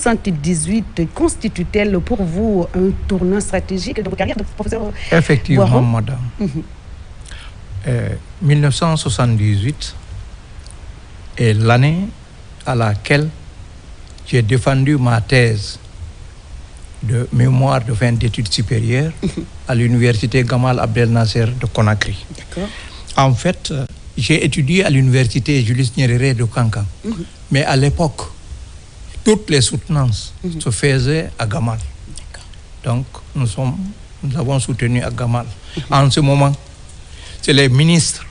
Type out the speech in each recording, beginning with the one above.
78 constitue-t-elle pour vous un tournant stratégique de votre carrière de professeur? Effectivement, Boiron? madame. 1978 est l'année à laquelle j'ai défendu ma thèse de mémoire de fin d'études supérieures à l'université Gamal Abdel Nasser de Conakry. D'accord. En fait, j'ai étudié à l'université Julius Nyerere de Kankan. Mais à l'époque, toutes les soutenances se faisaient à Gamal. Donc, nous avons soutenu à Gamal. En ce moment, c'est les ministres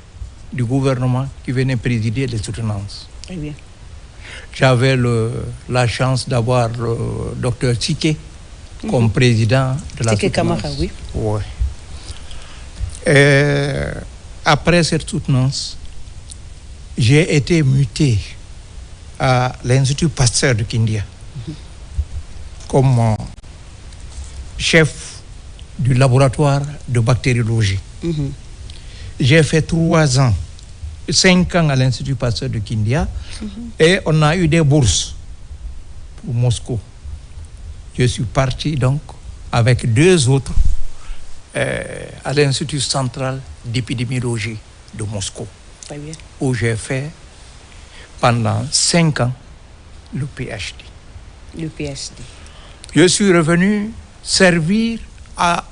du gouvernement qui venaient présider les soutenances. Très bien. J'avais la chance d'avoir le docteur Tsike comme président de la Tsike soutenance. Camara, oui. Ouais. Après cette soutenance, j'ai été muté à l'Institut Pasteur de Kindia comme chef du laboratoire de bactériologie. J'ai fait 3 ans, 5 ans à l'Institut Pasteur de Kindia et on a eu des bourses pour Moscou. Je suis parti donc avec 2 autres à l'Institut central d'épidémiologie de Moscou, Très bien. où j'ai fait pendant 5 ans le PhD. Le PhD. Je suis revenu servir à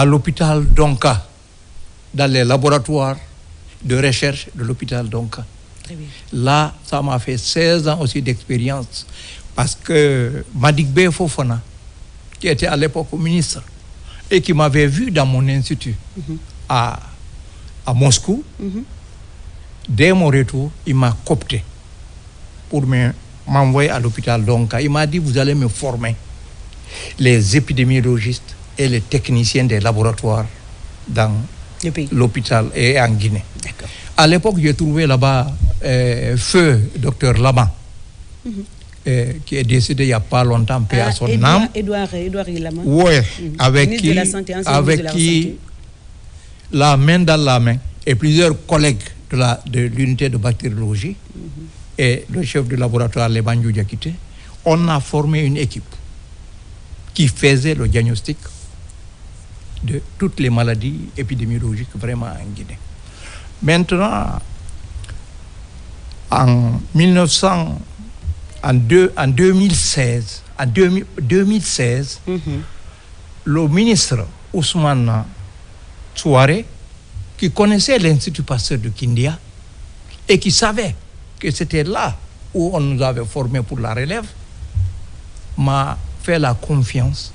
l'hôpital Donka, dans les laboratoires de recherche de l'hôpital Donka. Très bien. Là, ça m'a fait 16 ans aussi d'expérience, parce que Madigbe Fofana, qui était à l'époque ministre, et qui m'avait vu dans mon institut à Moscou, dès mon retour, il m'a coopté pour m'envoyer à l'hôpital Donka. Il m'a dit, vous allez me former les épidémiologistes et les techniciens des laboratoires dans l'hôpital et en Guinée. D'accord. À l'époque, j'ai trouvé là-bas feu docteur Laban, qui est décédé il n'y a pas longtemps, paix à son âme. Édouard Laban. Oui, avec Ministre de la Santé, qui la main dans la main, et plusieurs collègues de l'unité de bactériologie et le chef du laboratoire Lebanjo Diakité, on a formé une équipe qui faisait le diagnostic de toutes les maladies épidémiologiques vraiment en Guinée. Maintenant, en 2016, le ministre Ousmane Souare, qui connaissait l'Institut Pasteur de Kindia et qui savait que c'était là où on nous avait formés pour la relève, m'a fait la confiance.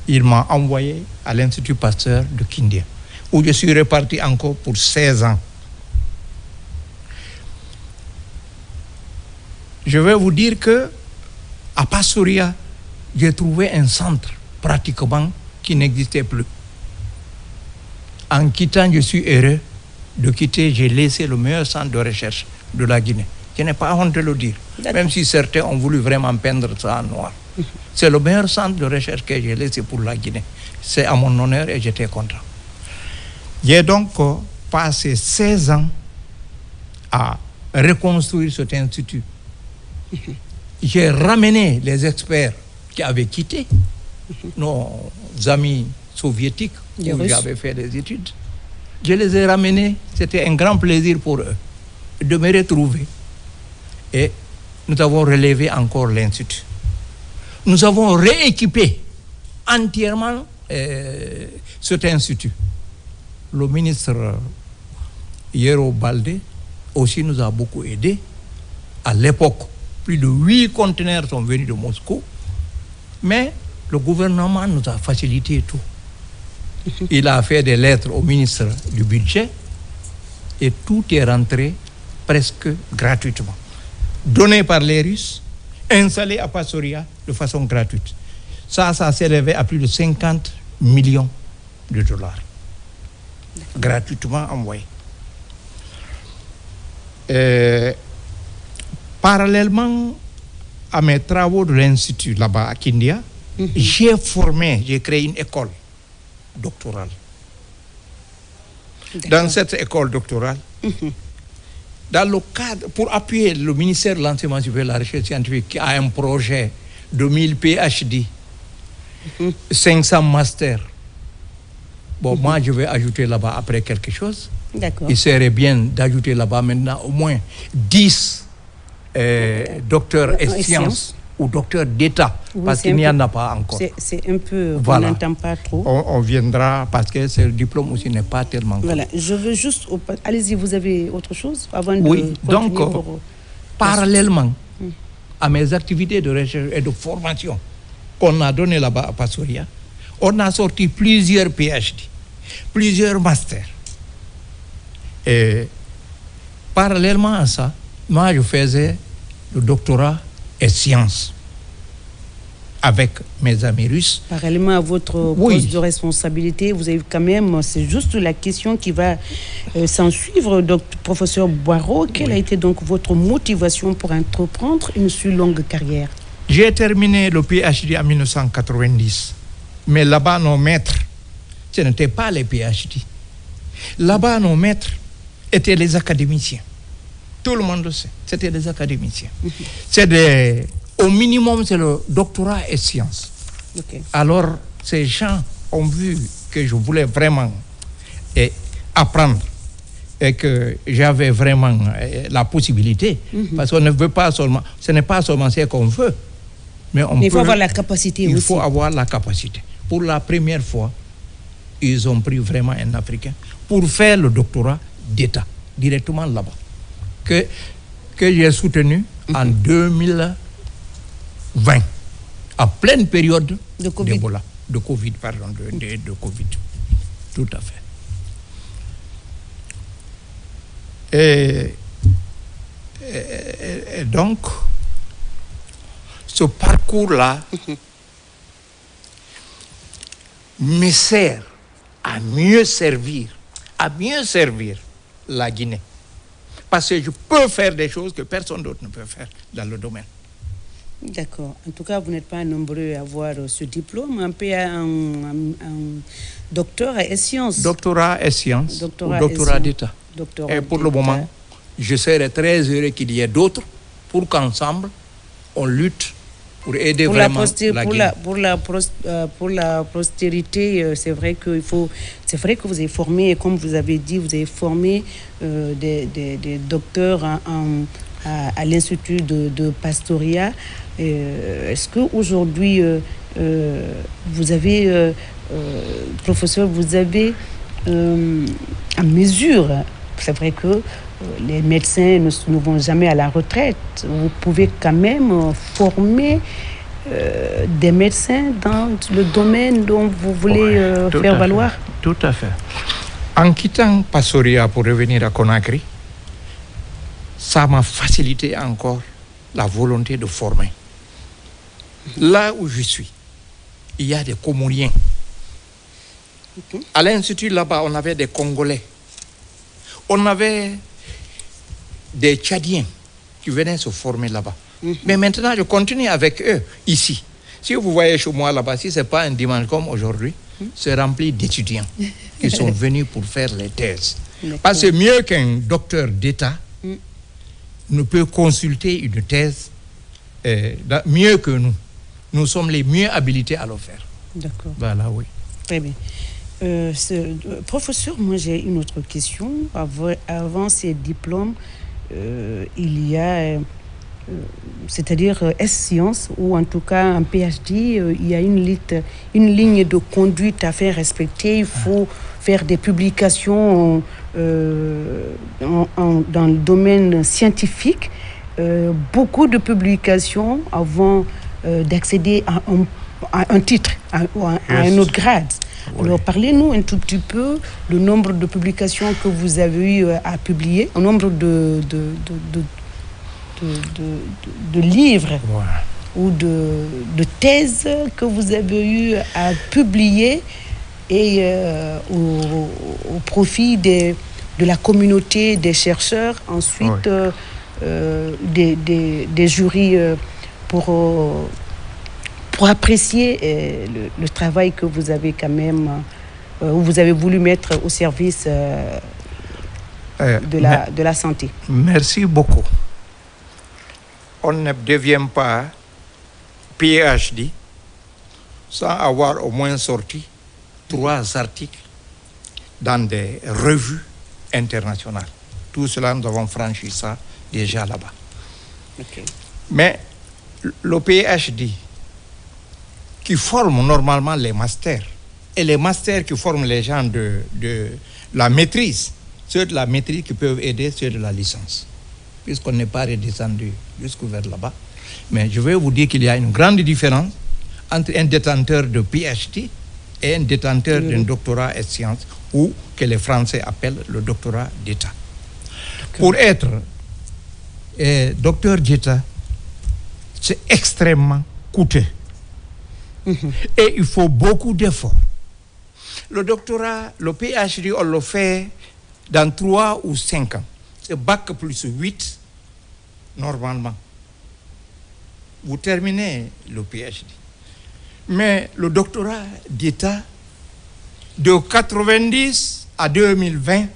Il m'a envoyé à l'Institut Pasteur de Kindia, où je suis reparti encore pour 16 ans. Je vais vous dire que à Pastoria, j'ai trouvé un centre pratiquement qui n'existait plus. En quittant, je suis heureux de quitter, j'ai laissé le meilleur centre de recherche de la Guinée. Je n'ai pas honte de le dire, même si certains ont voulu vraiment peindre ça en noir. C'est le meilleur centre de recherche que j'ai laissé pour la Guinée. C'est à mon honneur et j'étais content. J'ai donc passé 16 ans à reconstruire cet institut. J'ai ramené les experts qui avaient quitté, nos amis soviétiques, où j'avais fait des études. Je les ai ramenés, c'était un grand plaisir pour eux de me retrouver. Et nous avons relevé encore l'Institut. Nous avons rééquipé entièrement cet institut. Le ministre Yero Baldé aussi nous a beaucoup aidés. À l'époque, plus de 8 conteneurs sont venus de Moscou, mais le gouvernement nous a facilité tout. Il a fait des lettres au ministre du budget et tout est rentré presque gratuitement. Donné par les Russes, installé à Pastoria de façon gratuite. Ça s'élevait à plus de 50 millions de dollars. Gratuitement envoyé. Parallèlement à mes travaux de l'Institut là-bas à Kindia, j'ai créé une école doctorale. Dans cette école doctorale, dans le cadre, pour appuyer le ministère de l'Enseignement supérieur et de la Recherche scientifique qui a un projet de 1000 PhD, 500 masters. Bon, moi, je vais ajouter là-bas après quelque chose. D'accord. Il serait bien d'ajouter là-bas maintenant au moins 10 docteurs et sciences ou docteurs d'État, parce qu'il n'y en a pas encore. C'est un peu, voilà. On n'entend pas trop. On viendra, parce que ce diplôme aussi n'est pas tellement... Voilà, je veux juste... Allez-y, vous avez autre chose avant de oui, donc, pour... parallèlement à mes activités de recherche et de formation qu'on a donné là-bas à Pastoria, on a sorti plusieurs PhD, plusieurs masters. Et parallèlement à ça, moi, je faisais le doctorat et sciences avec mes amis russes. Parallèlement à votre poste de responsabilité, vous avez quand même, c'est juste la question qui va s'en suivre, professeur Boireau. Quelle a été donc votre motivation pour entreprendre une si longue carrière? J'ai terminé le PhD en 1990, mais là-bas, nos maîtres, ce n'étaient pas les PhD. Là-bas, nos maîtres étaient les académiciens. Tout le monde le sait, c'était des académiciens. Au minimum, c'est le doctorat et sciences. Okay. Alors, ces gens ont vu que je voulais vraiment apprendre et que j'avais vraiment la possibilité, parce qu'on ne veut pas seulement, ce n'est pas seulement ce qu'on veut, mais il faut avoir la capacité aussi. Il faut avoir la capacité. Pour la première fois, ils ont pris vraiment un Africain pour faire le doctorat d'État, directement là-bas, que j'ai soutenu en 2020, en pleine période d'Ebola, de Covid. Tout à fait. Et donc, ce parcours-là me sert à mieux servir la Guinée. Parce que je peux faire des choses que personne d'autre ne peut faire dans le domaine. D'accord. En tout cas, vous n'êtes pas nombreux à avoir ce diplôme, un doctorat et sciences. Doctorat et sciences, doctorat d'État. Et pour le moment, je serais très heureux qu'il y ait d'autres pour qu'ensemble, on lutte pour aider vraiment la Guinée. Pour la postérité, c'est vrai que vous avez formé, comme vous avez dit, vous avez formé des docteurs à l'Institut de Pastoria. Est-ce qu'aujourd'hui, vous avez, professeur, vous avez à mesure, c'est vrai que les médecins ne vont jamais à la retraite, vous pouvez quand même former des médecins dans le domaine dont vous voulez faire valoir? Tout à fait. En quittant Pastoria pour revenir à Conakry, ça m'a facilité encore la volonté de former. Là où je suis, il y a des Comoriens. À l'Institut, là-bas, on avait des Congolais. On avait des Tchadiens qui venaient se former là-bas. Mais maintenant, je continue avec eux, ici. Si vous voyez chez moi là-bas, si ce n'est pas un dimanche comme aujourd'hui, c'est rempli d'étudiants qui sont venus pour faire les thèses. Parce que mieux qu'un docteur d'État ne peut consulter une thèse mieux que nous. Nous sommes les mieux habilités à le faire. D'accord. Voilà, oui. Très bien. Professeur, moi j'ai une autre question. Avant ces diplômes, il y a, c'est-à-dire S-Sciences, ou en tout cas un PhD, il y a une ligne de conduite à faire respecter. Il faut faire des publications dans le domaine scientifique. Beaucoup de publications avant d'accéder à un titre, à un autre grade. Oui. Alors, parlez-nous un tout petit peu du nombre de publications que vous avez eu à publier, au nombre de livres ou de thèses que vous avez eu à publier et au profit de la communauté des chercheurs, ensuite des jurys pour apprécier le travail que vous avez quand même, vous avez voulu mettre au service de la santé. Merci beaucoup. On ne devient pas PhD sans avoir au moins sorti 3 articles dans des revues internationales. Tout cela, nous avons franchi ça déjà là-bas. Okay. Mais le PhD qui forme normalement les masters et les masters qui forment les gens de la maîtrise, ceux de la maîtrise qui peuvent aider ceux de la licence, puisqu'on n'est pas redescendu jusqu'au vers là-bas. Mais je vais vous dire qu'il y a une grande différence entre un détenteur de PhD et un détenteur d'un doctorat en sciences, ou que les Français appellent le doctorat d'État. Okay. Pour être docteur d'État, c'est extrêmement coûteux. Et il faut beaucoup d'efforts. Le doctorat, le PhD, on le fait dans 3 ou 5 ans. C'est bac plus 8, normalement. Vous terminez le PhD. Mais le doctorat d'État, de 90 à 2020,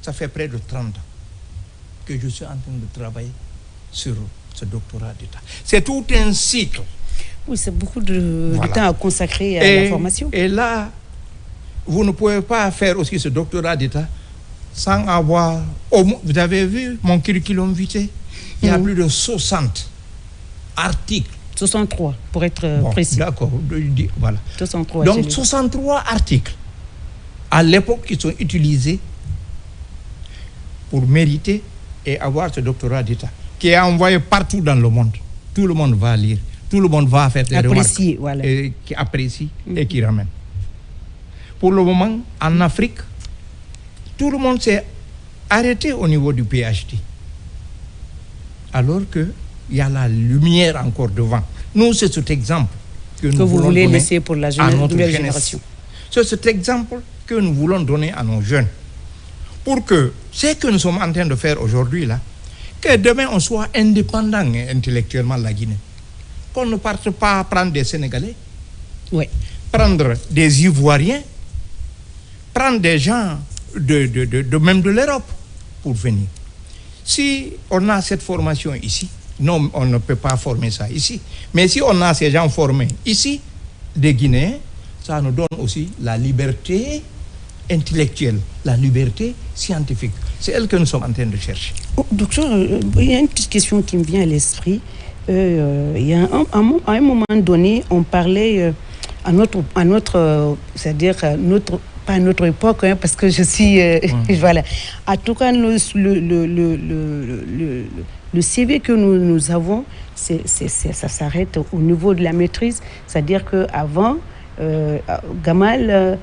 ça fait près de 30 ans que je suis en train de travailler sur ce doctorat d'État. C'est tout un cycle. Oui, c'est beaucoup de temps à consacrer à la formation. Et là, vous ne pouvez pas faire aussi ce doctorat d'État sans avoir... Vous avez vu mon curriculum vitae? Il y a plus de 60 articles. 63, pour être précis. D'accord, voilà. 63, donc, 63 articles, à l'époque, qui sont utilisés pour mériter et avoir ce doctorat d'État, qui est envoyé partout dans le monde. Tout le monde va lire, tout le monde va faire des remarques, voilà. Et qui apprécie et qui ramène. Pour le moment, en Afrique, tout le monde s'est arrêté au niveau du PhD. Alors qu'il y a la lumière encore devant. Nous, c'est cet exemple que nous vous voulons voulez donner laisser pour la nouvelle génération. C'est cet exemple que nous voulons donner à nos jeunes. Pour que ce que nous sommes en train de faire aujourd'hui, là, que demain on soit indépendant intellectuellement la Guinée. Qu'on ne parte pas prendre des Sénégalais, prendre des Ivoiriens, prendre des gens même de l'Europe pour venir. Si on a cette formation ici, non, on ne peut pas former ça ici. Mais si on a ces gens formés ici, des Guinéens, ça nous donne aussi la liberté intellectuelle, la liberté scientifique. C'est elle que nous sommes en train de chercher. Docteur, il y a une petite question qui me vient à l'esprit. Il y a à un moment donné, on parlait à notre c'est-à-dire pas à notre époque, hein, parce que je suis... voilà. En tout cas, le CV que nous avons, ça s'arrête au niveau de la maîtrise. C'est-à-dire qu'avant, Gamal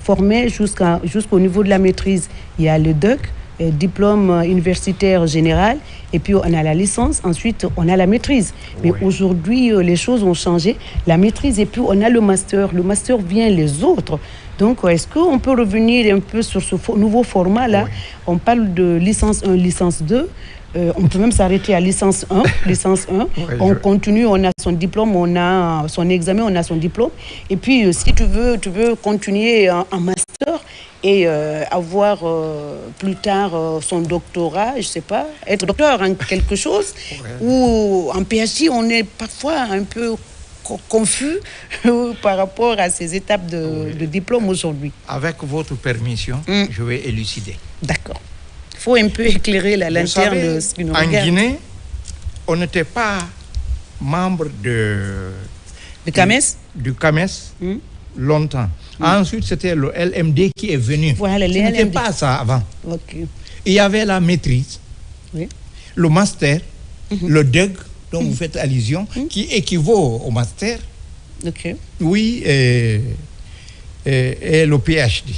formait jusqu'au niveau de la maîtrise. Il y a le DUC, diplôme universitaire général, et puis on a la licence, ensuite on a la maîtrise. Mais aujourd'hui, les choses ont changé. La maîtrise, et puis on a le master. Le master vient les autres. Donc, est-ce qu'on peut revenir un peu sur ce nouveau format-là? On parle de licence 1, licence 2. On peut même s'arrêter à licence 1. Licence 1. On continue, on a son diplôme, on a son examen, on a son diplôme. Et puis, si tu veux continuer en master et avoir plus tard son doctorat, je ne sais pas, être docteur en quelque chose, ou en PhD, on est parfois un peu confus par rapport à ces étapes de diplôme aujourd'hui. Avec votre permission, je vais élucider. D'accord. Il faut un peu éclairer la lanterne de ce qui nous regarde. En Guinée, on n'était pas membre du CAMES longtemps. Ensuite, c'était le LMD qui est venu. Voilà, ce n'était pas ça avant. Il y avait la maîtrise, le master, le DUG, dont vous faites allusion, qui équivaut au master. Oui, et le PhD.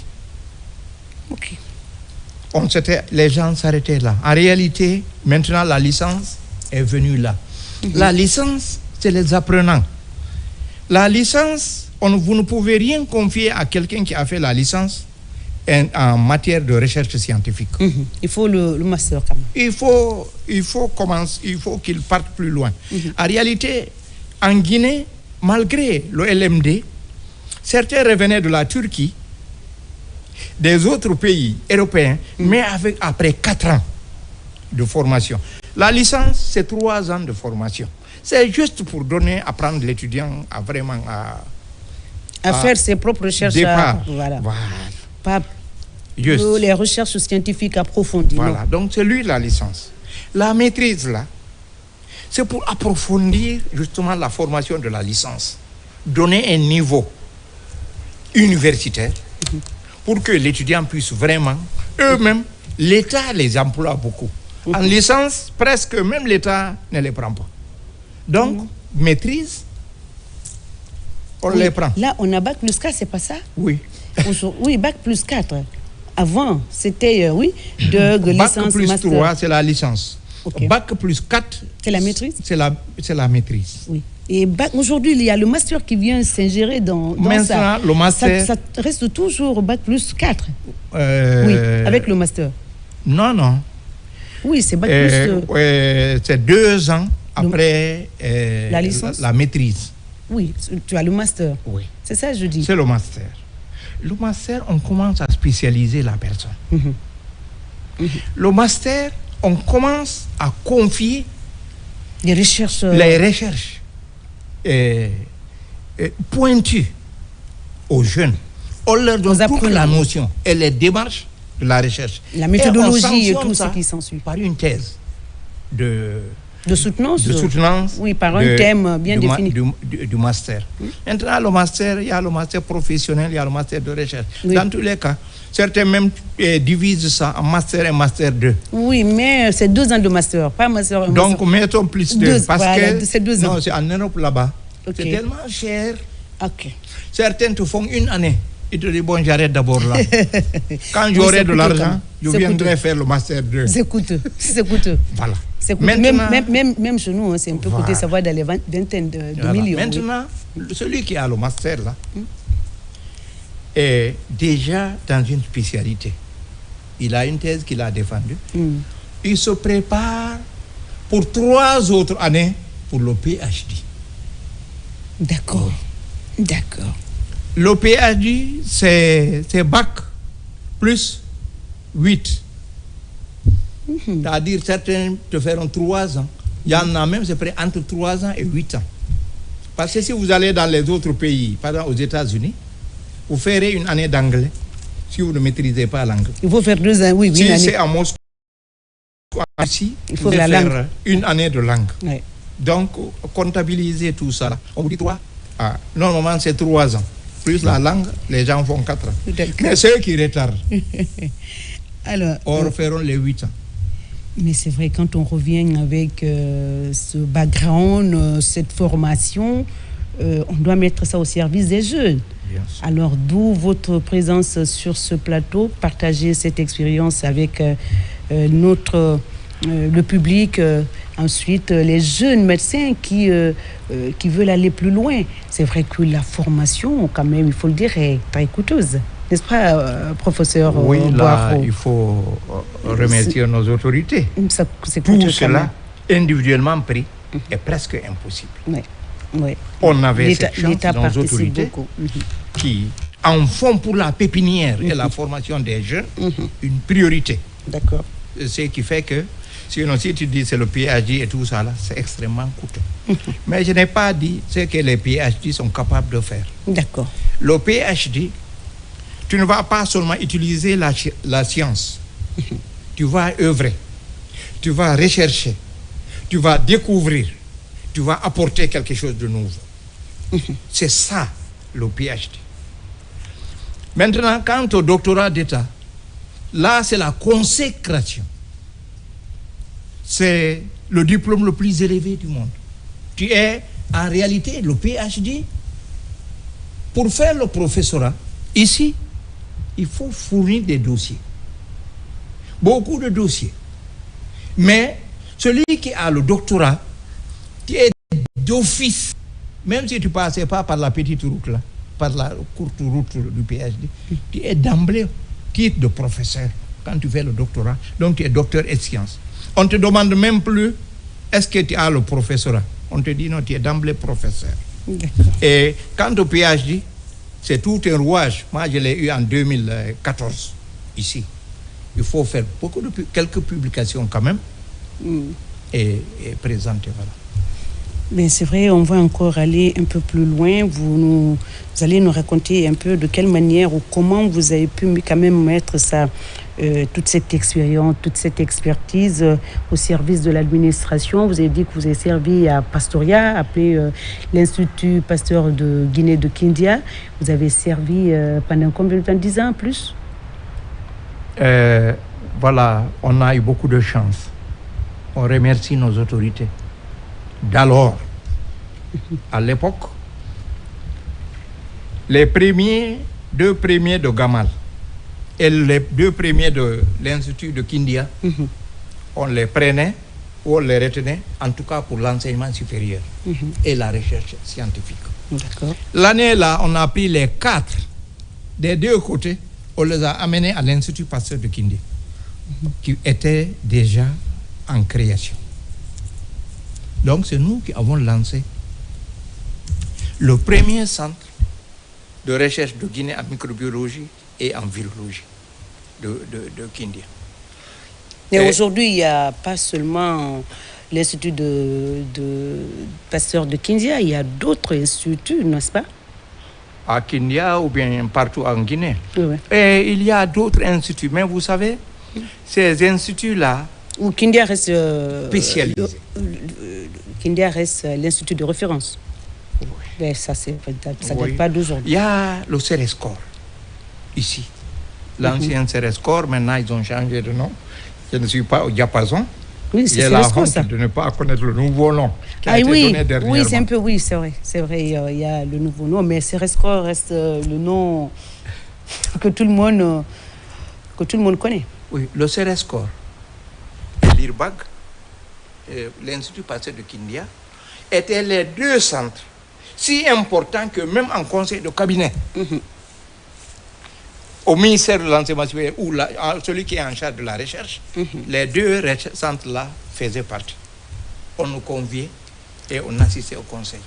Les gens s'arrêtaient là. En réalité, maintenant, la licence est venue là. La licence, c'est les apprenants. La licence, vous ne pouvez rien confier à quelqu'un qui a fait la licence en matière de recherche scientifique. Il faut le master quand même. Il faut qu'il parte plus loin. En réalité, en Guinée, malgré le LMD, certains revenaient de la Turquie des autres pays européens, mais après 4 ans de formation. La licence, c'est 3 ans de formation. C'est juste pour apprendre l'étudiant à vraiment à faire ses propres recherches. Voilà. Pas les recherches scientifiques approfondies. Voilà, donc c'est lui la licence. La maîtrise, là, c'est pour approfondir justement la formation de la licence. Donner un niveau universitaire pour que l'étudiant puisse vraiment, eux-mêmes, l'État les emploie beaucoup. En licence, presque même l'État ne les prend pas. Donc, maîtrise, on les prend. Là, on a bac plus 4, c'est pas ça? Oui. Oui, bac plus 4. Avant, c'était, de bac licence, plus master. 3, c'est la licence. Okay. Bac plus 4, c'est la maîtrise? C'est la maîtrise. Oui. Et aujourd'hui, il y a le master qui vient s'ingérer dans maintenant, ça. Le master... Ça reste toujours bac plus 4. Oui, avec le master. Non. Oui, c'est bac plus... c'est 2 ans après la licence? La maîtrise. Oui, tu as le master. Oui. C'est ça, je dis. C'est le master. Le master, on commence à spécialiser la personne. Le master, on commence à confier les recherches pointues aux jeunes. On leur donne toute la notion et les démarches de la recherche. La méthodologie et tout ce qui s'ensuit. Par une thèse de soutenance. Oui, par un thème bien défini. Du master. Maintenant, le master, il y a le master professionnel, il y a le master de recherche. Oui. Dans tous les cas, certains même divisent ça en master et master 2. Oui, mais c'est 2 ans de master, pas master 1. Donc, mettons plus de 2. Parce que c'est 2 ans. Non, c'est en Europe là-bas. Okay. C'est tellement cher. Okay. Certains te font 1 année. Ils te disent, bon, j'arrête d'abord là. Quand j'aurai de l'argent, je viendrai faire le master 2. C'est coûteux. C'est coûteux. Voilà. Même chez nous, c'est un peu coûteux, ça va dans les vingtaines de millions. Maintenant, celui qui a le master là est déjà dans une spécialité. Il a une thèse qu'il a défendue. Il se prépare pour 3 autres années pour le PhD. D'accord. D'accord. Le PhD, c'est bac plus 8. C'est-à-dire, certains te feront 3 ans. Il y en a même, c'est près entre 3 ans et 8 ans. Parce que si vous allez dans les autres pays, par exemple aux États-Unis, vous ferez 1 année d'anglais si vous ne maîtrisez pas l'anglais. Il faut faire 2 ans, oui. Si c'est à Moscou, ici, il faut faire langue. 1 année de langue. Oui. Donc, comptabilisez tout ça. On vous dit 3. Normalement, c'est 3 ans. Plus la langue, les gens font 4 ans. Mais ceux qui retardent, feront les 8 ans. Mais c'est vrai, quand on revient avec ce background, cette formation, on doit mettre ça au service des jeunes. Alors, d'où votre présence sur ce plateau, partager cette expérience avec le public, ensuite les jeunes médecins qui veulent aller plus loin. C'est vrai que la formation, quand même, il faut le dire, est très coûteuse. N'est-ce pas, professeur Oui, là, Boafo? il faut remercier nos autorités. C'est tout cela, individuellement pris, est presque impossible. Oui. On avait cette chance dans nos autorités qui en font pour la pépinière et la formation des jeunes une priorité. D'accord. Ce qui fait que, sinon, si tu dis c'est le PhD et tout ça, là, c'est extrêmement coûteux. Mais je n'ai pas dit ce que les PhD sont capables de faire. D'accord. Le PhD, tu ne vas pas seulement utiliser la science. Tu vas œuvrer, tu vas rechercher, tu vas découvrir, tu vas apporter quelque chose de nouveau. C'est ça, le PhD. Maintenant, quant au doctorat d'État, là, c'est la consécration. C'est le diplôme le plus élevé du monde. Tu es, en réalité, le PhD. Pour faire le professorat, ici, il faut fournir des dossiers. Beaucoup de dossiers. Mais celui qui a le doctorat, qui est d'office, même si tu ne passais pas par la petite route là, par la courte route du PhD, tu es d'emblée titre de professeur quand tu fais le doctorat. Donc tu es docteur et sciences. On ne te demande même plus est-ce que tu as le professorat. On te dit non, tu es d'emblée professeur. Et quant au PhD, C'est tout un rouage. Moi, je l'ai eu en 2014, ici. Il faut faire quelques publications quand même et présenter, voilà. Mais c'est vrai, on va encore aller un peu plus loin. Vous allez nous raconter un peu de quelle manière ou comment vous avez pu quand même mettre ça, toute cette expérience, toute cette expertise au service de l'administration. Vous avez dit que vous avez servi à Pastoria, appelé l'Institut Pasteur de Guinée de Kindia. Vous avez servi pendant combien de temps? 10 ans plus? Voilà, on a eu beaucoup de chance. On remercie nos autorités. D'alors, à l'époque, les deux premiers de Gamal et les 2 premiers de l'Institut de Kindia, on les prenait ou on les retenait, en tout cas pour l'enseignement supérieur et la recherche scientifique. D'accord. L'année là, on a pris les 4 des 2 côtés, on les a amenés à l'Institut Pasteur de Kindia, qui était déjà en création. Donc, c'est nous qui avons lancé le premier centre de recherche de Guinée en microbiologie et en virologie de Kindia. Et aujourd'hui, il n'y a pas seulement l'Institut de Pasteur de Kindia, il y a d'autres instituts, n'est-ce pas? À Kindia ou bien partout en Guinée. Oui. Et il y a d'autres instituts, mais vous savez, ces instituts-là... Ou Kindia reste... spécialisé. Kindia reste l'institut de référence. Oui. Mais ça date pas d'aujourd'hui. Il y a le CERESCOR, ici. L'ancien CERESCOR, maintenant ils ont changé de nom. Je ne suis pas au diapason. Oui, c'est la CERESCOR, honte ça. de ne pas connaître le nouveau nom qui a été donné dernièrement. Oui, c'est un peu, c'est vrai. C'est vrai, il y a le nouveau nom, mais CERESCOR reste le nom que tout le monde connaît. Oui, le CERESCOR, l'IRBAG, l'Institut Pasteur de Kindia, étaient les 2 centres si importants que même en conseil de cabinet, au ministère de l'enseignement supérieur ou celui qui est en charge de la recherche, les 2 centres-là faisaient partie. On nous conviait et on assistait au conseil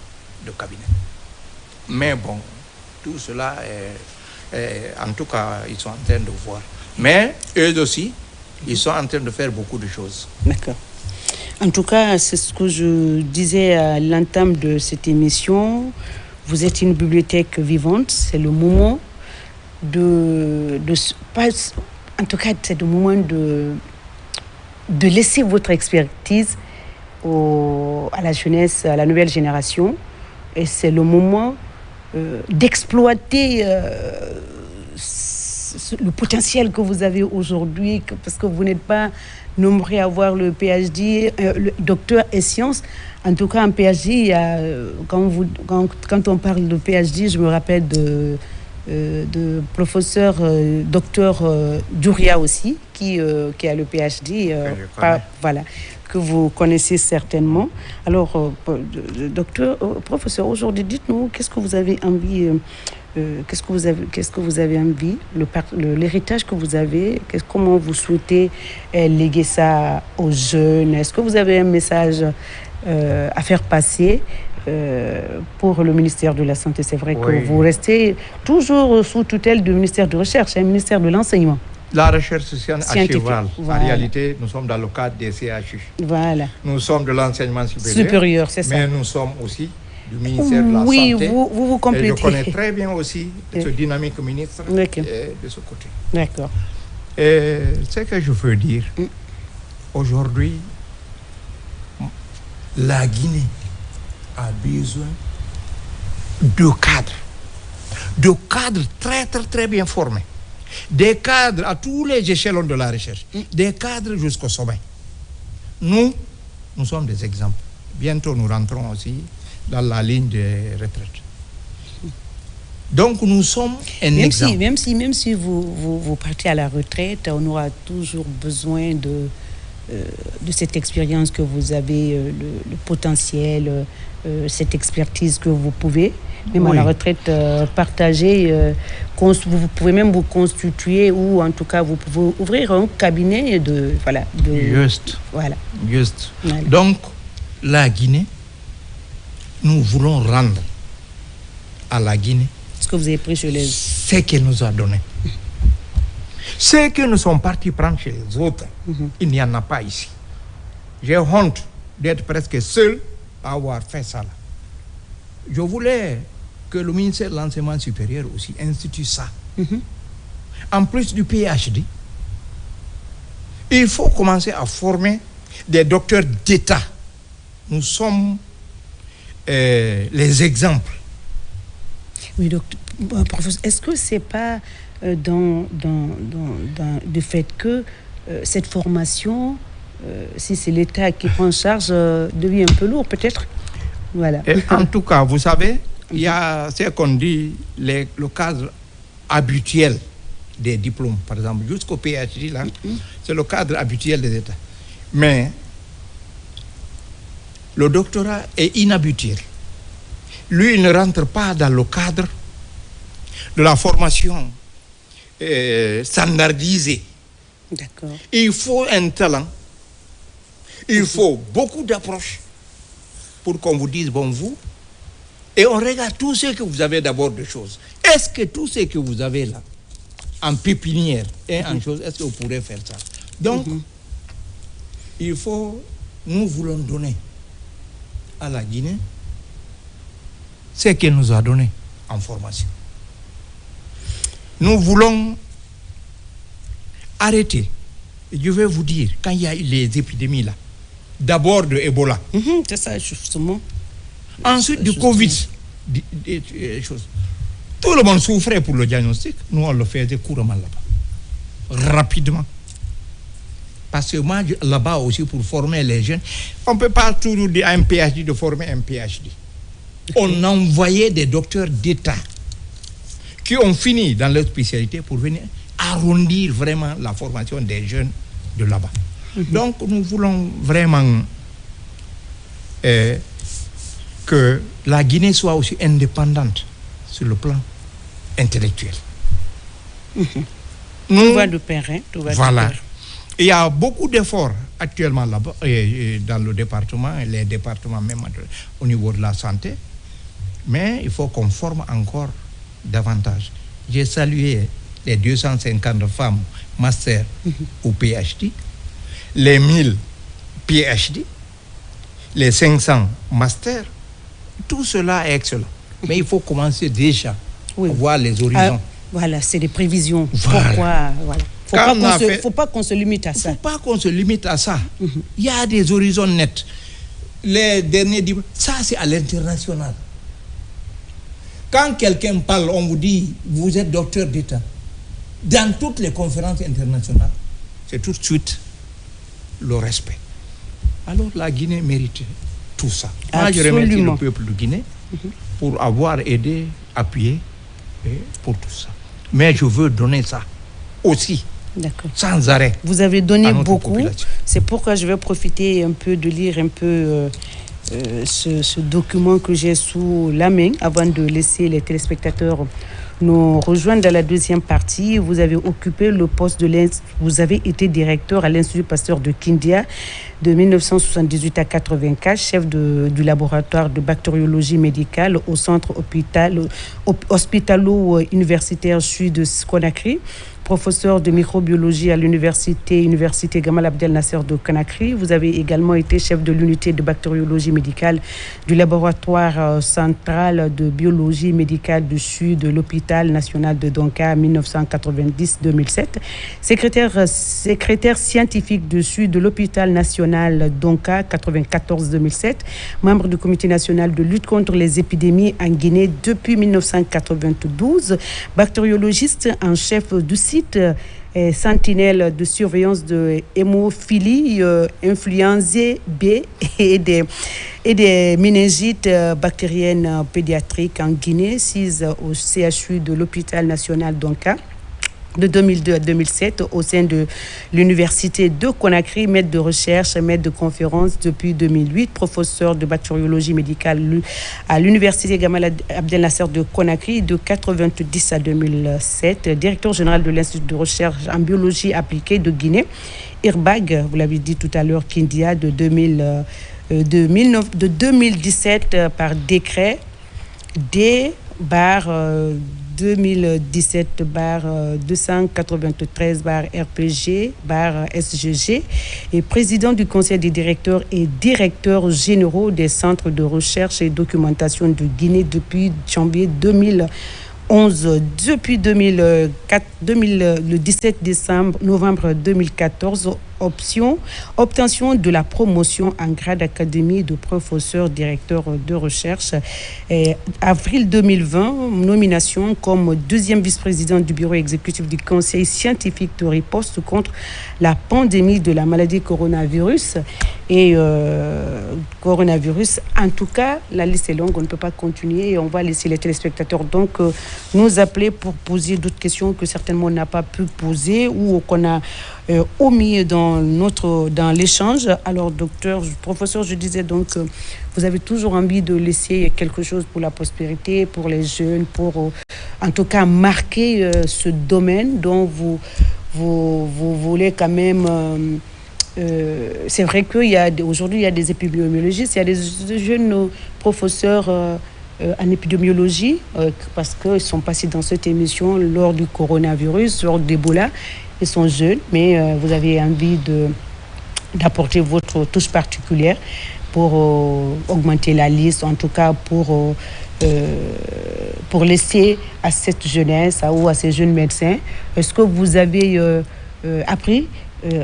de cabinet. Mais bon, tout cela, en tout cas, ils sont en train de voir. Mais eux aussi, ils sont en train de faire beaucoup de choses. D'accord. En tout cas, c'est ce que je disais à l'entame de cette émission. Vous êtes une bibliothèque vivante. C'est le moment en tout cas, c'est le moment de laisser votre expertise à la jeunesse, à la nouvelle génération. Et c'est le moment d'exploiter le potentiel que vous avez aujourd'hui, parce que vous n'êtes pas nombreux à avoir le PhD, le docteur et sciences. En tout cas, en PhD, quand on parle de PhD, je me rappelle de professeur docteur Douria aussi, qui a le PhD, que vous connaissez certainement. Alors, professeur, aujourd'hui, dites-nous, qu'est-ce que vous avez envie qu'est-ce que vous avez envie, l'héritage que vous avez, comment vous souhaitez léguer ça aux jeunes? Est-ce que vous avez un message à faire passer pour le ministère de la Santé? C'est vrai que vous restez toujours sous tutelle du ministère de Recherche, un ministère de l'Enseignement. La recherche scientifique. Voilà. En réalité, nous sommes dans le cadre des CHU. Voilà. Nous sommes de l'enseignement supérieur. C'est ça. Mais nous sommes aussi du ministère de la Santé. Oui, vous complétez. Et je connais très bien aussi ce dynamique ministre de ce côté. D'accord. Et ce que je veux dire, aujourd'hui, la Guinée a besoin de cadres très, très, très bien formés. Des cadres à tous les échelons de la recherche, des cadres jusqu'au sommet. Nous sommes des exemples. Bientôt, nous rentrons aussi dans la ligne de retraite. Donc, nous sommes un exemple. Même si vous partez à la retraite, on aura toujours besoin de cette expérience que vous avez, le potentiel, cette expertise que vous pouvez, même à la retraite, partager. Vous pouvez même vous constituer, ou en tout cas, vous pouvez ouvrir un cabinet Juste. Voilà. Juste. Voilà. Donc, la Guinée, nous voulons rendre à la Guinée que vous avez pris chez les... Ce qu'elle nous a donné. Ce que nous sommes partis prendre chez les autres, il n'y en a pas ici. J'ai honte d'être presque seul à avoir fait ça là. Je voulais que le ministère de l'Enseignement supérieur aussi institue ça. En plus du PhD, il faut commencer à former des docteurs d'État. Nous sommes les exemples. Oui, donc, professeur, est-ce que c'est pas dans le fait que cette formation, si c'est l'État qui prend en charge, devient un peu lourd, peut-être? Voilà. Et en tout cas, vous savez, il y a ce qu'on dit, le cadre habituel des diplômes, par exemple, jusqu'au PhD, là, c'est le cadre habituel des États. Mais le doctorat est inhabituel. Lui, il ne rentre pas dans le cadre de la formation standardisée. D'accord. Il faut un talent, il faut beaucoup d'approches pour qu'on vous dise, bon, vous, et on regarde tout ce que vous avez d'abord de choses. Est-ce que tout ce que vous avez là, en pépinière et en choses, est-ce que vous pourrez faire ça? Donc, il faut, nous voulons donner à la Guinée ce qu'elle nous a donné en formation. Nous voulons arrêter. Je vais vous dire, quand il y a eu les épidémies là, d'abord de Ebola. C'est ça, justement. Ensuite du Covid, des choses. Tout le monde souffrait pour le diagnostic. Nous, on le faisait couramment là-bas. Rapidement. Parce que moi, là-bas aussi, pour former les jeunes, on ne peut pas toujours dire à un PhD de former un PhD. On envoyait des docteurs d'État qui ont fini dans leur spécialité pour venir arrondir vraiment la formation des jeunes de là-bas. Donc, nous voulons vraiment que la Guinée soit aussi indépendante sur le plan intellectuel. Tout va de pair, hein? Tout va voilà. de pair. Il y a beaucoup d'efforts actuellement là-bas, dans le département, et les départements même au niveau de la santé, mais il faut qu'on forme encore davantage. J'ai salué les 250 femmes master ou PhD, les 1000 PhD, les 500 masters. Tout cela est excellent. Mais il faut commencer déjà à voir les horizons. Voilà, c'est des prévisions. Voilà. Pourquoi? Voilà. Faut pas qu'on se limite à ça. Il ne faut pas qu'on se limite à ça. Il y a des horizons nets. Les derniers diplômes, ça c'est à l'international. Quand quelqu'un parle, on vous dit, vous êtes docteur d'État. Dans toutes les conférences internationales, c'est tout de suite le respect. Alors la Guinée mérite tout ça. Moi, je remercie le peuple de Guinée pour avoir aidé, appuyé pour tout ça. Mais je veux donner ça aussi. D'accord. Sans arrêt. Vous avez donné beaucoup. Population. C'est pourquoi je vais profiter un peu de lire un peu ce document que j'ai sous la main avant de laisser les téléspectateurs nous rejoindre dans la deuxième partie. Vous avez occupé le poste de vous avez été directeur à l'Institut Pasteur de Kindia de 1978 à 84, chef du laboratoire de bactériologie médicale au centre hospitalo-universitaire sud de Conakry, professeur de microbiologie à l'université Gamal Abdel Nasser de Conakry. Vous avez également été chef de l'unité de bactériologie médicale du laboratoire central de biologie médicale du sud de l'hôpital national de Donka 1990-2007, secrétaire scientifique de l'hôpital national Donka 94-2007, membre du comité national de lutte contre les épidémies en Guinée depuis 1992, bactériologiste en chef du site sentinelle de surveillance de hémophilie, influenza B et des méningites bactériennes pédiatriques en Guinée, 6 au CHU de l'hôpital national Donka de 2002 à 2007 au sein de l'université de Conakry, maître de recherche, maître de conférence depuis 2008, professeur de bactériologie médicale à l'université Gamal Abdel Nasser de Conakry de 1990 à 2007, directeur général de l'Institut de recherche en biologie appliquée de Guinée, IRBAG, vous l'avez dit tout à l'heure, Kindia, de 2017 par décret D/2017 2017/293/RPG/SGG et président du conseil des directeurs et directeurs généraux des centres de recherche et documentation de Guinée depuis janvier 2011. Depuis le 17 novembre 2014, obtention de la promotion en grade d'académie de professeur directeur de recherche. Et avril 2020, nomination comme deuxième vice-président du bureau exécutif du conseil scientifique de riposte contre la pandémie de la maladie coronavirus. Et coronavirus, en tout cas, la liste est longue, on ne peut pas continuer et on va laisser les téléspectateurs donc nous appeler pour poser d'autres questions que certainement on n'a pas pu poser ou qu'on a omis dans l'échange. Alors, professeur, je disais donc, vous avez toujours envie de laisser quelque chose pour la prospérité, pour les jeunes, pour en tout cas marquer ce domaine dont vous voulez quand même. C'est vrai qu'aujourd'hui, il y a des épidémiologistes, il y a des jeunes professeurs en épidémiologie parce qu'ils sont passés dans cette émission lors du coronavirus, lors d'Ebola. Ils sont jeunes, mais vous avez envie d'apporter votre touche particulière pour augmenter la liste, en tout cas pour laisser à cette jeunesse ou à ces jeunes médecins. Est-ce que vous avez appris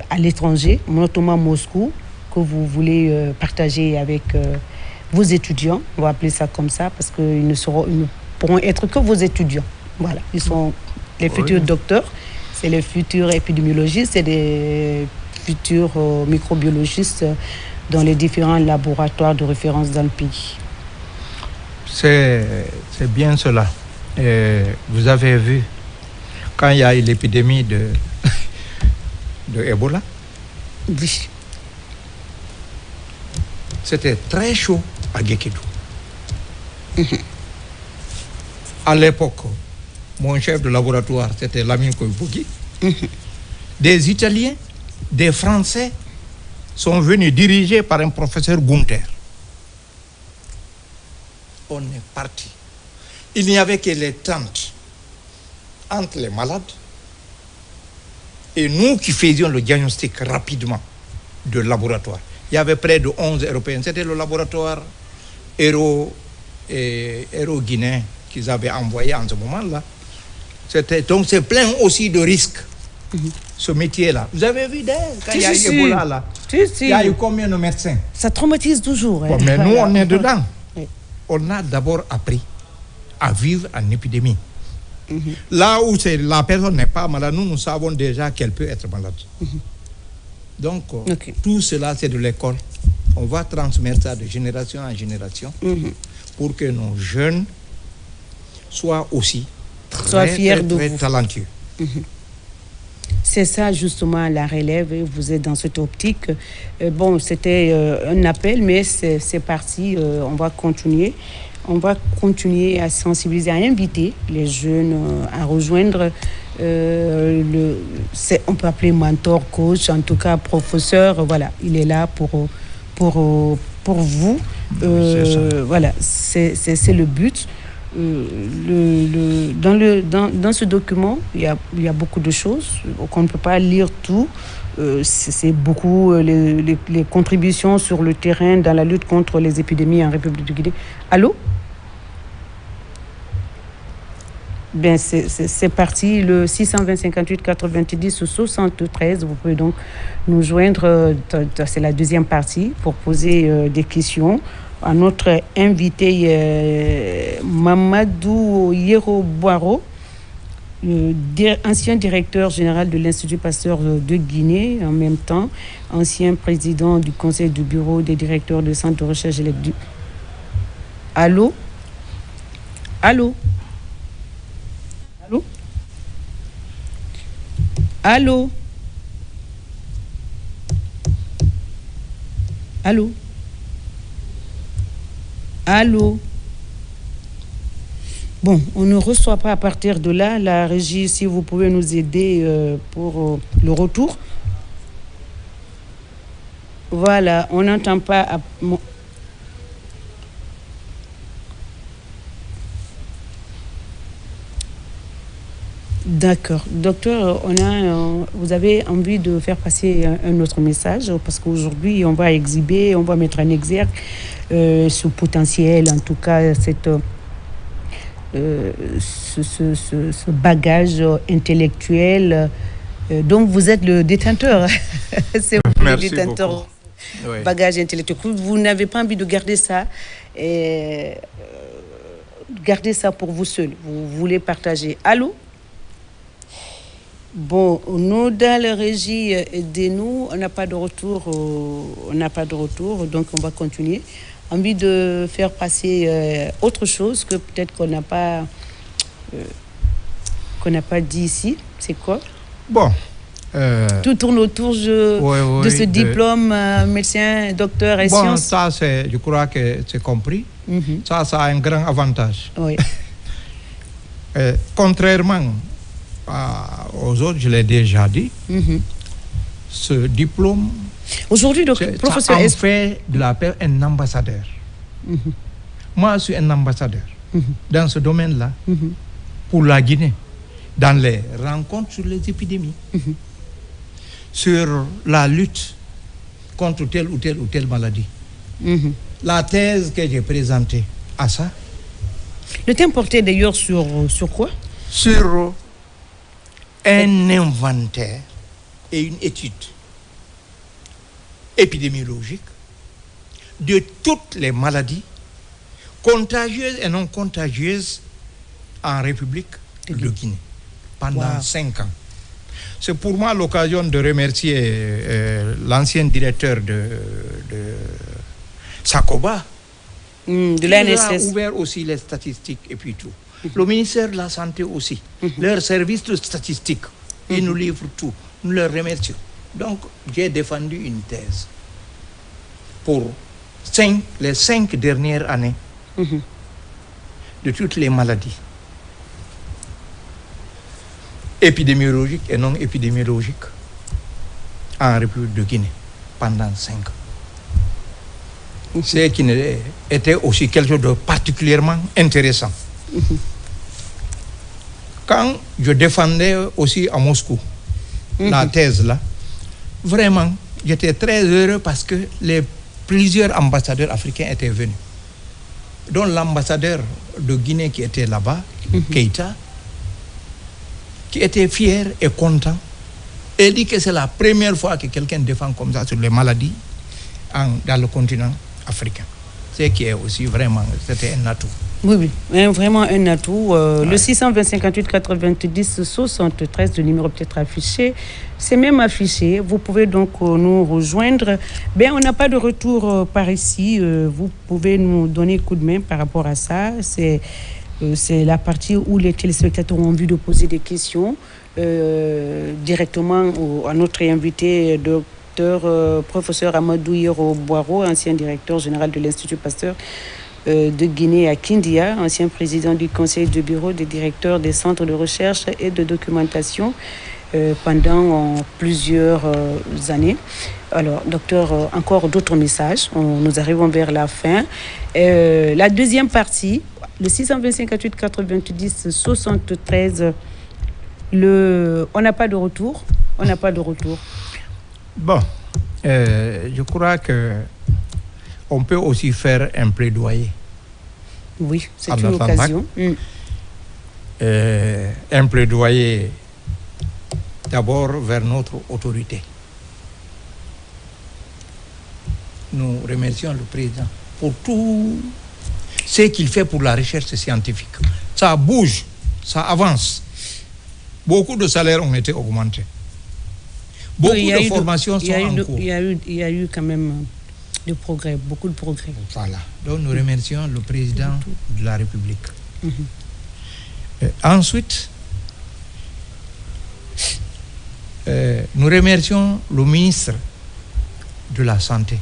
à l'étranger, notamment à Moscou, que vous voulez partager avec vos étudiants? On va appeler ça comme ça parce qu'ils ne pourront être que vos étudiants. Voilà, ils sont les futurs docteurs. C'est les futurs épidémiologistes et les futurs microbiologistes dans les différents laboratoires de référence dans le pays. C'est bien cela. Et vous avez vu, quand il y a eu l'épidémie de Ebola, oui. C'était très chaud à Guékédou. À l'époque, mon chef de laboratoire, c'était Lamine Koïbougui. Des Italiens, des Français sont venus dirigés par un professeur Gunther. On est parti. Il n'y avait que les tentes entre les malades et nous qui faisions le diagnostic rapidement de laboratoire. Il y avait près de 11 Européens. C'était le laboratoire Héro-Guinéen qu'ils avaient envoyé en ce moment-là. Donc c'est plein aussi de risques, ce métier-là. Vous avez vu quand il y a eu Ebola là, il y a eu combien de médecins? Ça traumatise toujours. Bon, mais nous, on est dedans. On a d'abord appris à vivre en épidémie. Là où la personne n'est pas malade, nous savons déjà qu'elle peut être malade. Donc, tout cela, c'est de l'école. On va transmettre ça de génération en génération pour que nos jeunes soient aussi très talentueux. C'est ça justement la relève, et vous êtes dans cette optique. Bon, c'était un appel, mais c'est parti, on va continuer. On va continuer à sensibiliser, à inviter les jeunes à rejoindre on peut appeler mentor, coach, en tout cas professeur. Voilà, il est là pour vous. Voilà, c'est le but. Dans ce document, il y a beaucoup de choses qu'on ne peut pas lire tout. C'est beaucoup les contributions sur le terrain dans la lutte contre les épidémies en République de Guinée. Allô? Ben c'est parti, le 620 58 90 73. Vous pouvez donc nous joindre, c'est la deuxième partie, pour poser des questions à notre invité Mamadou Yero Boiro, ancien directeur général de l'Institut Pasteur de Guinée, en même temps ancien président du conseil du bureau des directeurs de centres de recherche électrique. Allô? Allô? Allô? Allô? Allô? Allô? Bon, on ne reçoit pas à partir de là. La régie, si vous pouvez nous aider pour le retour. Voilà, on n'entend pas... D'accord. Docteur, vous avez envie de faire passer un autre message parce qu'aujourd'hui, on va exhiber, on va mettre en exergue ce potentiel, en tout cas, ce bagage intellectuel dont vous êtes le détenteur. C'est vous le détenteur. Oui. Bagage intellectuel. Vous n'avez pas envie de garder ça pour vous seul. Vous voulez partager. Allô? Bon, nous, dans la régie de nous, on n'a pas de retour. Donc on va continuer. Envie de faire passer autre chose que peut-être qu'on n'a pas dit ici. C'est quoi? Bon. Tout tourne autour de ce diplôme médecin, docteur et sciences. Ça, je crois que c'est compris. Ça a un grand avantage. Oui. Contrairement aux autres, je l'ai déjà dit, ce diplôme, aujourd'hui, professeur, ça en fait de la paix un ambassadeur. Moi, je suis un ambassadeur dans ce domaine-là pour la Guinée, dans les rencontres sur les épidémies, sur la lutte contre telle ou telle maladie. La thèse que j'ai présentée à ça. Le thème portait d'ailleurs sur quoi? Sur un inventaire et une étude épidémiologique de toutes les maladies contagieuses et non contagieuses en République de Guinée pendant 5 ans. C'est pour moi l'occasion de remercier l'ancien directeur de Sakoba, de l'ANSS. Qui a ouvert aussi les statistiques et puis tout. Le ministère de la Santé aussi, leur service de statistique, ils nous livrent tout. Nous leur remercions. Donc, j'ai défendu une thèse pour les 5 dernières années de toutes les maladies épidémiologiques et non épidémiologiques en République de Guinée pendant 5 ans. Ce qui était aussi quelque chose de particulièrement intéressant. Quand je défendais aussi à Moscou la thèse là, vraiment, j'étais très heureux parce que plusieurs ambassadeurs africains étaient venus, dont l'ambassadeur de Guinée qui était là-bas, Keïta, qui était fier et content et dit que c'est la première fois que quelqu'un défend comme ça sur les maladies dans le continent africain. Ce qui est aussi vraiment, c'était un atout. Oui, vraiment un atout. Le 620 58 90 73, le numéro peut-être affiché. C'est même affiché. Vous pouvez donc nous rejoindre. On n'a pas de retour par ici. Vous pouvez nous donner coup de main par rapport à ça. C'est la partie où les téléspectateurs ont envie de poser des questions directement à notre invité, professeur Amadou Yoro Boiro, ancien directeur général de l'Institut Pasteur de Guinée à Kindia, ancien président du conseil de bureau des directeurs des centres de recherche et de documentation pendant plusieurs années. Alors, docteur, encore d'autres messages. Nous arrivons vers la fin. La deuxième partie, le 625 90 73, on n'a pas de retour. Bon, je crois que on peut aussi faire un plaidoyer. Oui, c'est une occasion. Un plaidoyer d'abord vers notre autorité. Nous remercions le président pour tout ce qu'il fait pour la recherche scientifique. Ça bouge, ça avance. Beaucoup de salaires ont été augmentés. Beaucoup de formations sont en cours. Il y a eu quand même de progrès, beaucoup de progrès. Voilà. Donc nous remercions le président de la République. Ensuite, nous remercions le ministre de la Santé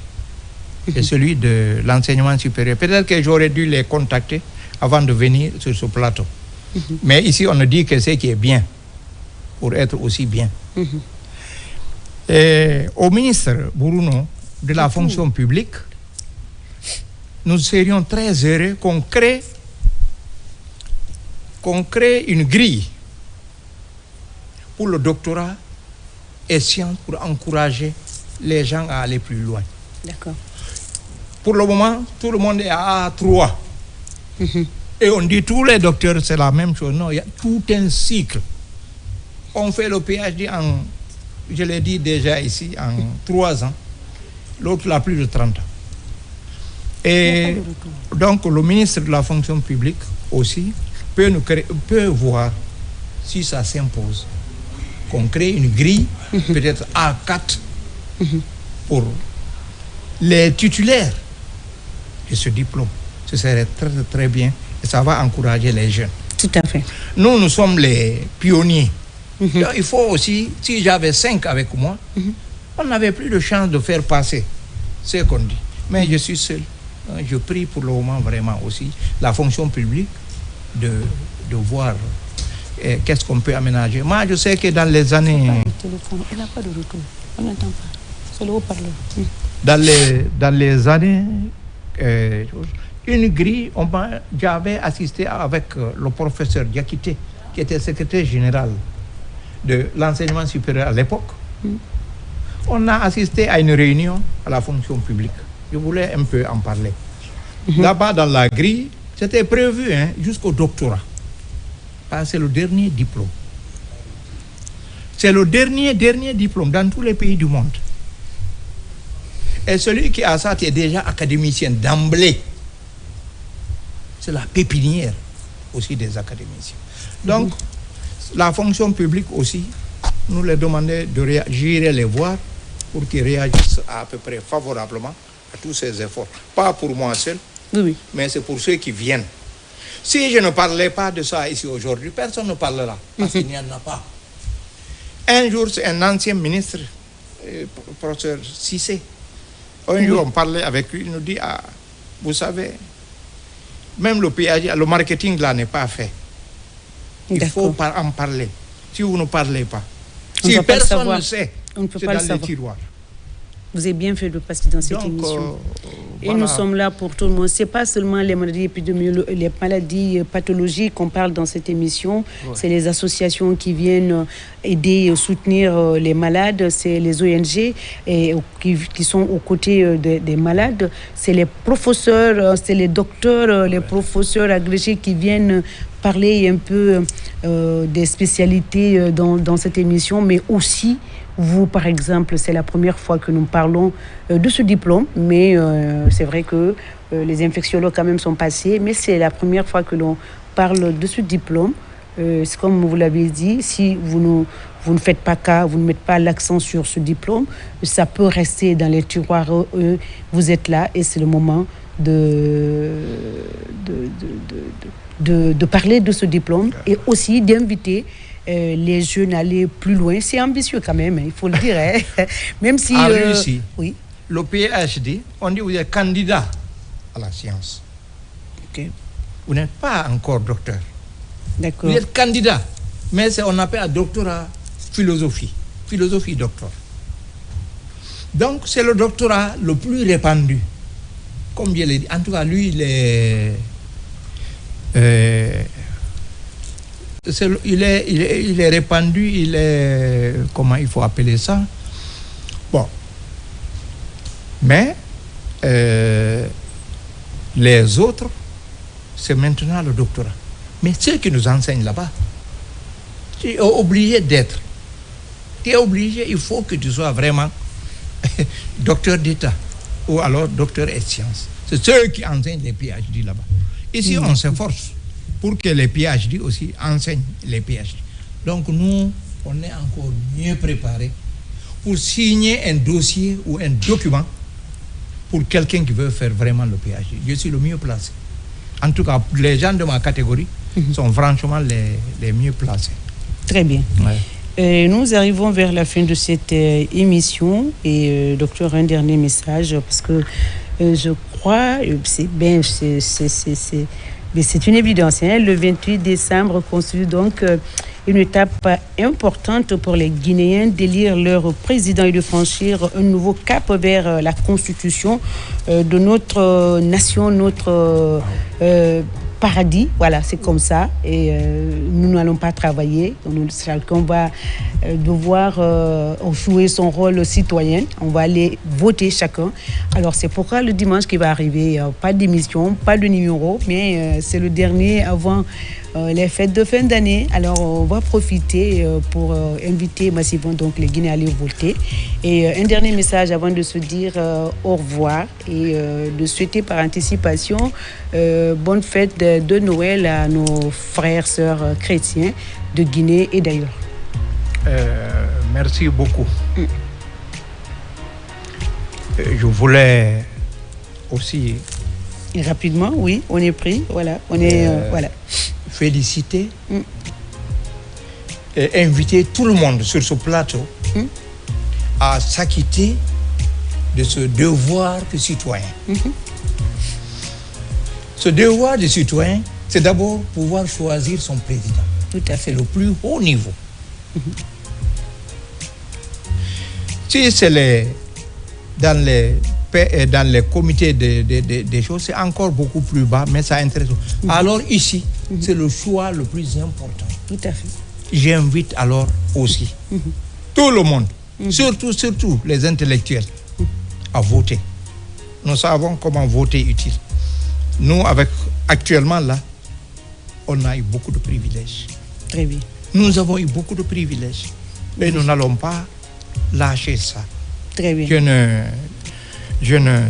et celui de l'enseignement supérieur. Peut-être que j'aurais dû les contacter avant de venir sur ce plateau. Mais ici, on ne dit que ce qui est bien pour être aussi bien. Et au ministre Bruno de la fonction publique, nous serions très heureux qu'on crée une grille pour le doctorat et sciences pour encourager les gens à aller plus loin. D'accord. Pour le moment, tout le monde est à A3. Et on dit tous les docteurs, c'est la même chose. Non, il y a tout un cycle. On fait le PhD en, je l'ai dit déjà ici, en 3 ans. L'autre l'a plus de 30 ans. Et donc, le ministre de la fonction publique aussi peut voir si ça s'impose. Qu'on crée une grille, peut-être A4, pour les titulaires de ce diplôme. Ce serait très, très bien et ça va encourager les jeunes. Tout à fait. Nous sommes les pionniers. Donc, il faut aussi, si j'avais 5 avec moi, on n'avait plus de chance de faire passer ce qu'on dit. Mais je suis seul. Je prie pour le moment vraiment aussi la fonction publique de voir qu'est-ce qu'on peut aménager. Moi, je sais que dans les années... Il n'a pas de retour. On n'entend pas. C'est le haut-parleur. Dans les années... une grille, j'avais assisté avec le professeur Diakité, qui était secrétaire général de l'enseignement supérieur à l'époque. On a assisté à une réunion à la fonction publique. Je voulais un peu en parler. Là-bas, dans la grille, c'était prévu jusqu'au doctorat. C'est le dernier diplôme. C'est le dernier diplôme dans tous les pays du monde. Et celui qui a ça, est déjà académicien d'emblée. C'est la pépinière aussi des académiciens. Donc, la fonction publique aussi, nous les demandons de réagir et les voir pour qu'ils réagissent à peu près favorablement à tous ces efforts. Pas pour moi seul, mais c'est pour ceux qui viennent. Si je ne parlais pas de ça ici aujourd'hui, personne ne parlera, parce qu'il n'y en a pas. Un jour, c'est un ancien ministre, professeur Cissé. Un jour, on parlait avec lui, il nous dit, vous savez, même le PhD, le marketing là n'est pas fait. Il faut en parler. Si vous ne parlez pas, si personne ne sait, on ne peut c'est pas dans le les savoir. tiroirs. Vous avez bien fait de passer dans cette émission. Et nous sommes là pour tout le monde. Ce n'est pas seulement les maladies épidémiologiques, les maladies pathologiques qu'on parle dans cette émission. C'est les associations qui viennent aider, soutenir les malades. C'est les ONG qui sont aux côtés des malades. C'est les professeurs, c'est les docteurs, les professeurs agrégés qui viennent parler un peu des spécialités dans cette émission, mais aussi vous, par exemple, c'est la première fois que nous parlons de ce diplôme, mais c'est vrai que les infectiologues quand même sont passés, mais c'est la première fois que l'on parle de ce diplôme. C'est comme vous l'avez dit, si vous ne faites pas cas, vous ne mettez pas l'accent sur ce diplôme, ça peut rester dans les tiroirs. Vous êtes là et c'est le moment de parler de ce diplôme et aussi d'inviter les jeunes à aller plus loin. C'est ambitieux quand même, il faut le dire. Même si... réussi. Oui. Le PhD, on dit que vous êtes candidat à la science. Vous n'êtes pas encore docteur. D'accord. Vous êtes candidat. Mais on appelle un doctorat philosophie. Philosophie docteur. Donc, c'est le doctorat le plus répandu. Comme je l'ai dit. En tout cas, lui, il est répandu, il est... Comment il faut appeler ça? Bon. Mais, les autres, c'est maintenant le doctorat. Mais ceux qui nous enseignent là-bas, tu es obligé d'être. Tu es obligé, il faut que tu sois vraiment docteur d'État ou alors docteur et sciences. C'est ceux qui enseignent les PhD là-bas. Ici, on s'efforce pour que les PhD aussi enseignent les PhD. Donc nous, on est encore mieux préparés pour signer un dossier ou un document pour quelqu'un qui veut faire vraiment le PhD. Je suis le mieux placé. En tout cas, les gens de ma catégorie sont franchement les mieux placés. Très bien. Ouais. Nous arrivons vers la fin de cette émission et docteur, un dernier message parce que je crois, c'est une évidence. Le 28 décembre constitue donc une étape importante pour les Guinéens d'élire leur président et de franchir un nouveau cap vers la constitution de notre nation, notre paradis, voilà, c'est comme ça. Et nous n'allons pas travailler. Chacun va devoir jouer son rôle citoyen. On va aller voter chacun. Alors c'est pourquoi le dimanche qui va arriver, pas d'émission, pas de numéro, mais c'est le dernier avant les fêtes de fin d'année. Alors on va profiter pour inviter massivement donc les Guinéens à aller voter. Et un dernier message avant de se dire au revoir et de souhaiter par anticipation bonne fête de Noël à nos frères, sœurs chrétiens de Guinée et d'ailleurs. Merci beaucoup. Je voulais aussi... Et rapidement, oui, on est pris, voilà, on est, voilà. Féliciter et inviter tout le monde sur ce plateau à s'acquitter de ce devoir de citoyen. Ce devoir de citoyen, c'est d'abord pouvoir choisir son président. Tout à fait. C'est le plus haut niveau. Si c'est dans les comités des choses, c'est encore beaucoup plus bas, mais ça intéresse. Alors ici, c'est le choix le plus important. Tout à fait. J'invite alors aussi tout le monde, surtout les intellectuels, à voter. Nous savons comment voter est utile. Nous, actuellement là, on a eu beaucoup de privilèges. Très bien. Nous avons eu beaucoup de privilèges. Et nous n'allons pas lâcher ça. Très bien. Je ne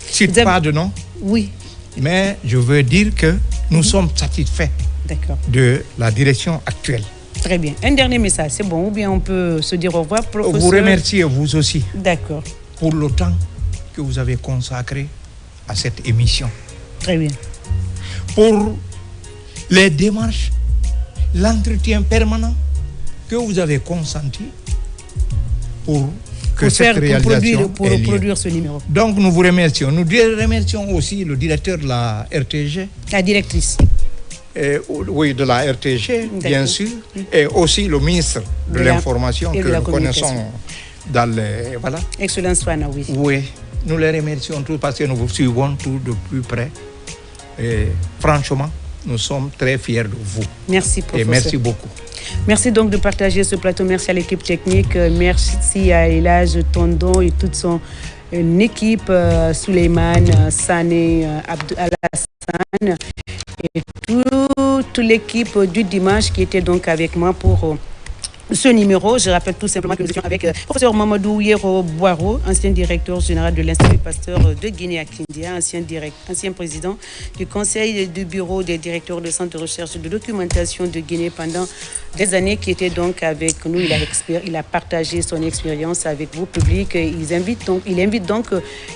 cite pas de nom. Oui. Mais je veux dire que nous sommes satisfaits de la direction actuelle. Très bien. Un dernier message, c'est bon, ou bien on peut se dire au revoir, professeur. Vous remercier vous aussi. D'accord. Pour le temps que vous avez consacré à cette émission. Très bien. Pour les démarches, l'entretien permanent que vous avez consenti pour que cette réalisation pour produire ce numéro. Donc nous vous remercions. Nous remercions aussi le directeur de la RTG. La directrice. Oui, de la RTG, bien sûr. Et aussi le ministre de l'Information que nous connaissons dans les... Voilà. Excellence Fana, oui. Oui, nous les remercions tous parce que nous vous suivons tout de plus près. Et franchement, nous sommes très fiers de vous. Merci, professeur. Et merci beaucoup. Merci donc de partager ce plateau. Merci à l'équipe technique. Merci à Elage Tondon et toute son équipe, Souleymane, Sané, Abdou Alassane et toute l'équipe du dimanche qui était donc avec moi pour ce numéro. Je rappelle tout simplement que nous étions avec professeur Mamadou Yero Boiro, ancien directeur général de l'Institut Pasteur de Guinée à Kindia, ancien président du conseil du bureau des directeurs de centre de recherche et de documentation de Guinée pendant des années, qui était donc avec nous. Il a partagé son expérience avec vous, public. Il invite donc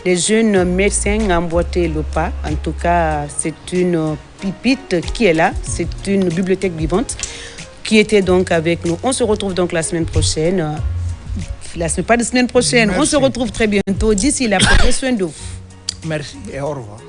les jeunes médecins à emboîter le pas. En tout cas, c'est une pipite qui est là. C'est une bibliothèque vivante qui était donc avec nous. On se retrouve donc la semaine prochaine. Pas de semaine prochaine. Merci. On se retrouve très bientôt. D'ici là, prenez soin de vous. Merci et au revoir.